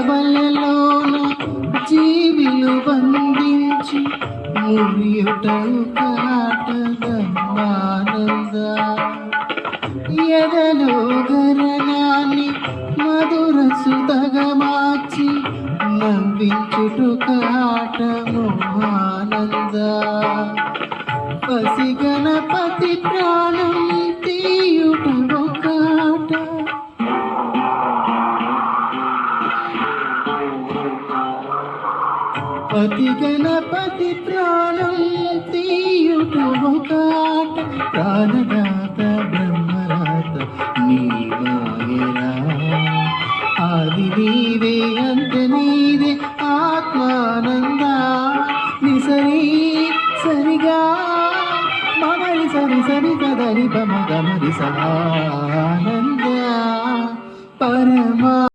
వలలోన జీవిలు బంధించి మురియుటవు కాటదమ్మానంద ఎదలో గరణాన్ని మధుర సుధగా మార్చి నవ్వించుటు కాటము ఆనంద పసి గణపతి ప్రాణం తీయుట కాట పతి గణపతి ప్రాణం తీయుట కాట ప్రాణదాత బ్రహ్మరాత నీ మాయరా ఆది నీవే అంత నీవే ఆత్మానంద నిసరి సరిగా మమరి సరి సరి కదరి పమ గమరి సహానంద పరమా